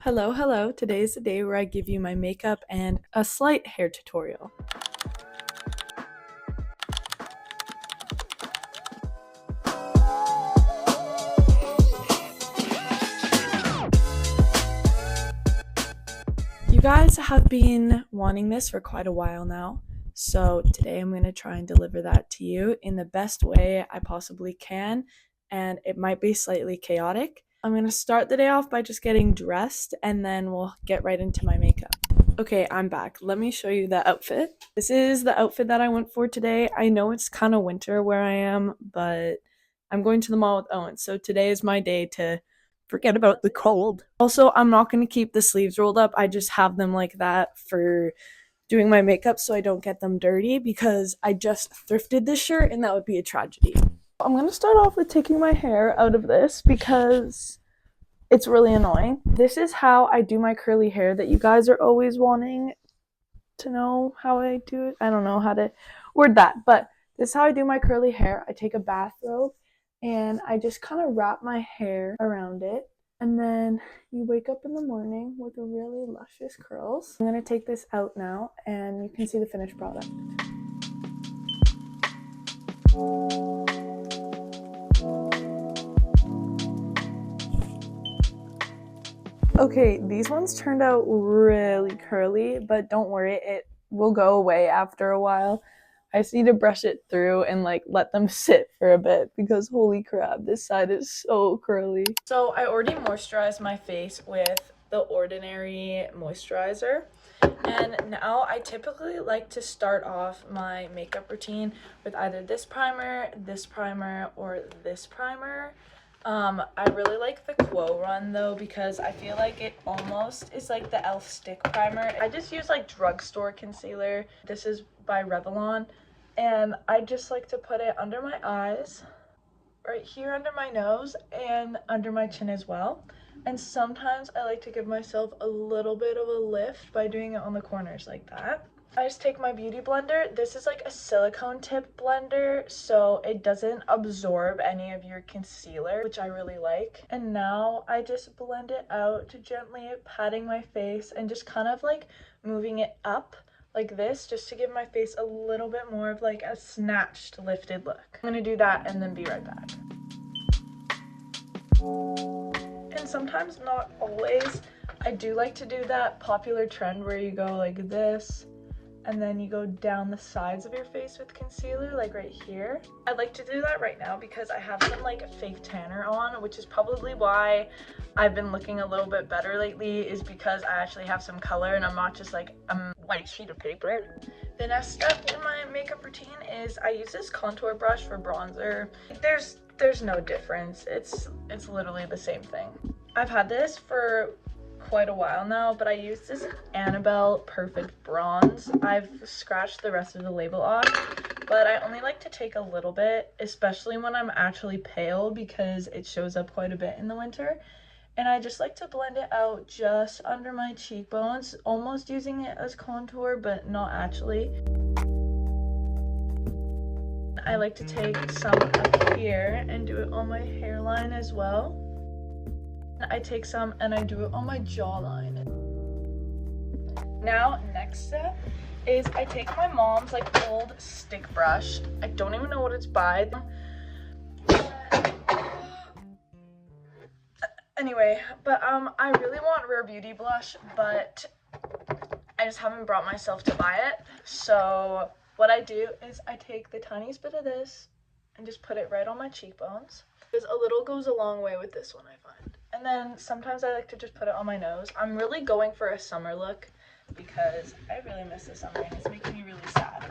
Hello, hello. Today is the day where I give you my makeup and a slight hair tutorial. You guys have been wanting this for quite a while now, so today I'm going to try and deliver that to you in the best way I possibly can, and it might be slightly chaotic. I'm going to start the day off by just getting dressed, and then we'll get right into my makeup. Okay, I'm back. Let me show you the outfit. This is the outfit that I went for today. I know it's kind of winter where I am, but I'm going to the mall with Owen, so today is my day to forget about the cold. Also, I'm not going to keep the sleeves rolled up. I just have them like that for doing my makeup so I don't get them dirty because I just thrifted this shirt and that would be a tragedy. I'm going to start off with taking my hair out of this because it's really annoying. This is how I do my curly hair that you guys are always wanting to know how I do it. I don't know how to word that, but this is how I do my curly hair. I take a bathrobe and I just kind of wrap my hair around it. And then you wake up in the morning with really luscious curls. I'm going to take this out now and you can see the finished product. Okay, these ones turned out really curly, but don't worry, it will go away after a while. I just need to brush it through and like let them sit for a bit because holy crap, this side is so curly. So I already moisturized my face with the Ordinary moisturizer. And now I typically like to start off my makeup routine with either this primer, or this primer. I really like the Quo Run though because I feel like it almost is like the e.l.f. stick primer. I just use like drugstore concealer. This is by Revlon, and I just like to put it under my eyes, right here under my nose, and under my chin as well. And sometimes I like to give myself a little bit of a lift by doing it on the corners like that. I just take my beauty blender. This is like a silicone tip blender, so it doesn't absorb any of your concealer, which I really like. And now I just blend it out, gently patting my face and just kind of like moving it up like this, just to give my face a little bit more of like a snatched, lifted look. I'm gonna do that and then be right back. And sometimes, not always, I do like to do that popular trend where you go like this and then you go down the sides of your face with concealer, like right here. I'd like to do that right now because I have some like fake tanner on, which is probably why I've been looking a little bit better lately, is because I actually have some color and I'm not just like a white sheet of paper. The next step in my makeup routine is I use this contour brush for bronzer. There's no difference. It's literally the same thing. I've had this for quite a while now, but I use this Annabelle Perfect Bronze. I've scratched the rest of the label off, but I only like to take a little bit, especially when I'm actually pale because it shows up quite a bit in the winter. And I just like to blend it out just under my cheekbones, almost using it as contour, but not actually. I like to take some up here and do it on my hairline as well. I take some and I do it on my jawline. Now, next step is I take my mom's like old stick brush. I don't even know what it's by. Anyway, but I really want Rare Beauty blush, but I just haven't brought myself to buy it. So what I do is I take the tiniest bit of this and just put it right on my cheekbones. Because a little goes a long way with this one, I find. And then sometimes I like to just put it on my nose. I'm really going for a summer look because I really miss the summer and it's making me really sad.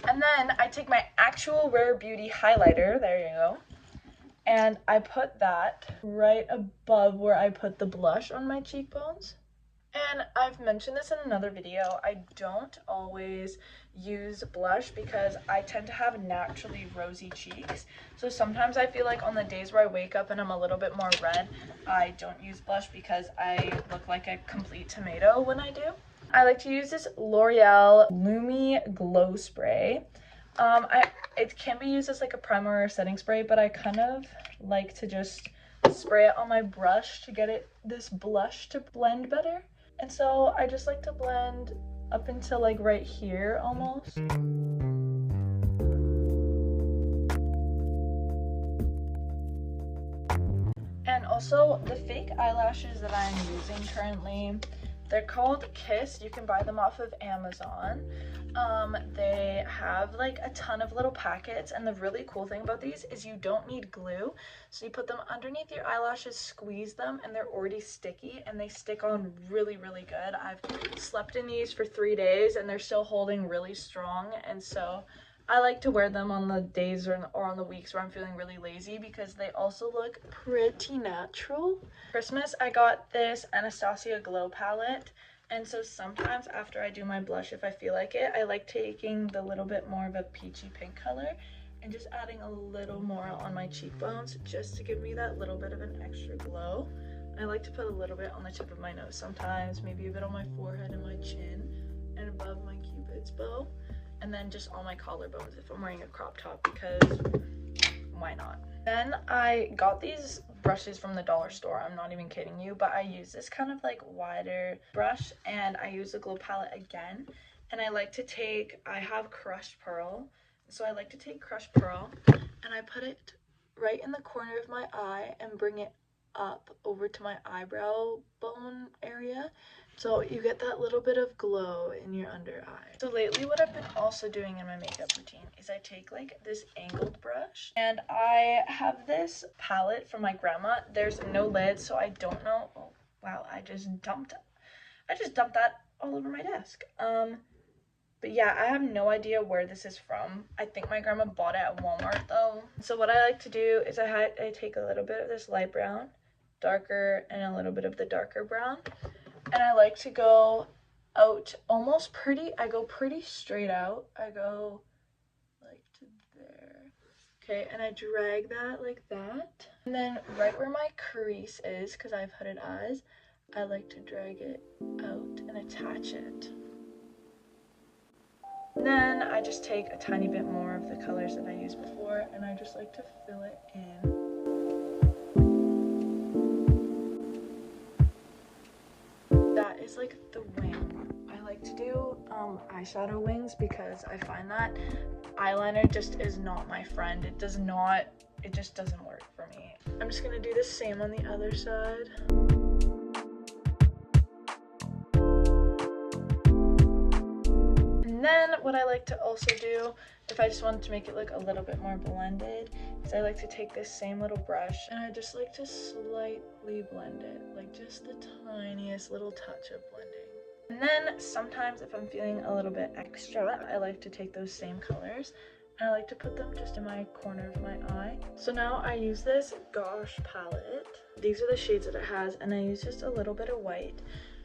And then I take my actual Rare Beauty highlighter, there you go, and I put that right above where I put the blush on my cheekbones. And I've mentioned this in another video, I don't always use blush because I tend to have naturally rosy cheeks. So sometimes I feel like on the days where I wake up and I'm a little bit more red, I don't use blush because I look like a complete tomato when I do. I like to use this L'Oreal Lumi Glow Spray. It can be used as like a primer or setting spray, but I kind of like to just spray it on my brush to get this blush to blend better. And so I just like to blend up until like right here almost. And also the fake eyelashes that I'm using currently, they're called Kiss. You can buy them off of Amazon. They have like a ton of little packets, and the really cool thing about these is you don't need glue. So you put them underneath your eyelashes, squeeze them, and they're already sticky, and they stick on really, really good. I've slept in these for 3 days and they're still holding really strong, and so I like to wear them on the days or on the weeks where I'm feeling really lazy because they also look pretty natural. Christmas, I got this Anastasia Glow palette, and so sometimes after I do my blush, if I feel like it, I like taking the little bit more of a peachy pink color and just adding a little more on my cheekbones just to give me that little bit of an extra glow. I like to put a little bit on the tip of my nose sometimes, maybe a bit on my forehead and my chin and above my cupid's bow. And then just on my collarbones if I'm wearing a crop top, because why not? Then I got these brushes from the dollar store. I'm not even kidding you, but I use this kind of like wider brush, and I use the Glow palette again. And I like to take, I have crushed pearl, so I like to take crushed pearl and I put it right in the corner of my eye and bring it up over to my eyebrow bone area, so you get that little bit of glow in your under eye. So lately what I've been also doing in my makeup routine is I take like this angled brush, and I have this palette from my grandma. There's no lid, so I don't know. Oh wow, I just dumped that all over my desk. But yeah, I have no idea where this is from. I think my grandma bought it at Walmart though. So what I like to do is I take a little bit of this light brown, darker, and a little bit of the darker brown. And I like to go out almost pretty, I go pretty straight out. I go like to there. Okay, and I drag that like that. And then right where my crease is, because I have hooded eyes, I like to drag it out and attach it. Then I just take a tiny bit more of the colors that I used before, and I just like to fill it in. That is like the wing. I like to do eyeshadow wings because I find that eyeliner just is not my friend. It just doesn't work for me. I'm just gonna do the same on the other side. And then what I like to also do, if I just wanted to make it look a little bit more blended, is I like to take this same little brush and I just like to slightly blend it, like just the tiniest little touch of blending. And then sometimes if I'm feeling a little bit extra, I like to take those same colors and I like to put them just in my corner of my eye. So now I use this Gosh palette. These are the shades that it has, and I use just a little bit of white,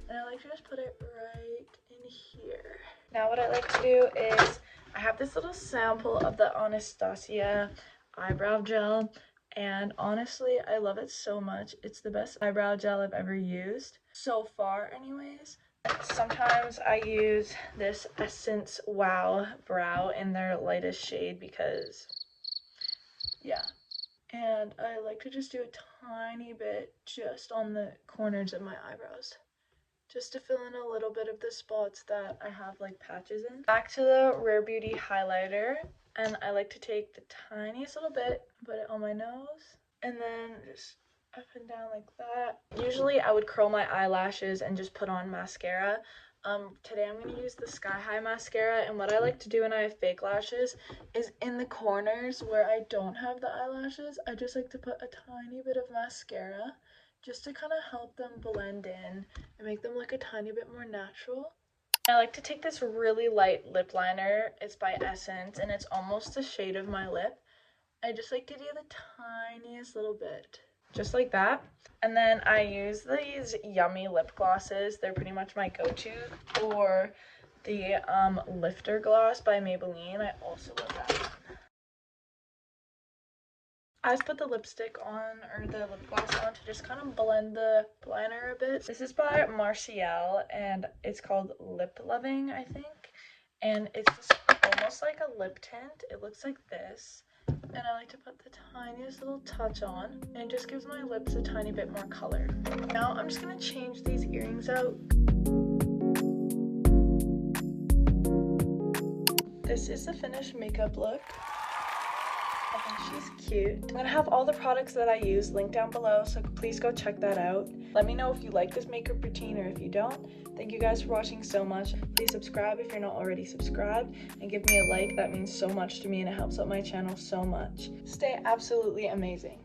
and I like to just put it right in here. Now what I like to do is I have this little sample of the Anastasia eyebrow gel, and honestly I love it so much. It's the best eyebrow gel I've ever used so far anyways. Sometimes I use this Essence Wow Brow in their lightest shade because yeah, and I like to just do a tiny bit just on the corners of my eyebrows, just to fill in a little bit of the spots that I have like patches in. Back to the Rare Beauty highlighter, and I like to take the tiniest little bit, put it on my nose, and then just up and down like that. Usually I would curl my eyelashes and just put on mascara. Today I'm going to use the Sky High mascara, and what I like to do when I have fake lashes is in the corners where I don't have the eyelashes, I just like to put a tiny bit of mascara just to kind of help them blend in and make them look a tiny bit more natural. I like to take this really light lip liner. It's by Essence, and it's almost the shade of my lip. I just like to do the tiniest little bit, just like that. And then I use these Yummy lip glosses. They're pretty much my go-to, or the Lifter gloss by Maybelline. I also love that. I just put the lipstick on, or the lip gloss on, to just kind of blend the liner a bit. This is by Marcielle, and it's called Lip Loving, I think. And it's just almost like a lip tint. It looks like this. And I like to put the tiniest little touch on, and it just gives my lips a tiny bit more color. Now I'm just gonna change these earrings out. This is the finished makeup look. I think she's cute. I'm gonna have all the products that I use linked down below, so please go check that out. Let me know if you like this makeup routine or if you don't. Thank you guys for watching so much. Please subscribe if you're not already subscribed, and give me a like. That means so much to me and it helps out my channel so much. Stay absolutely amazing.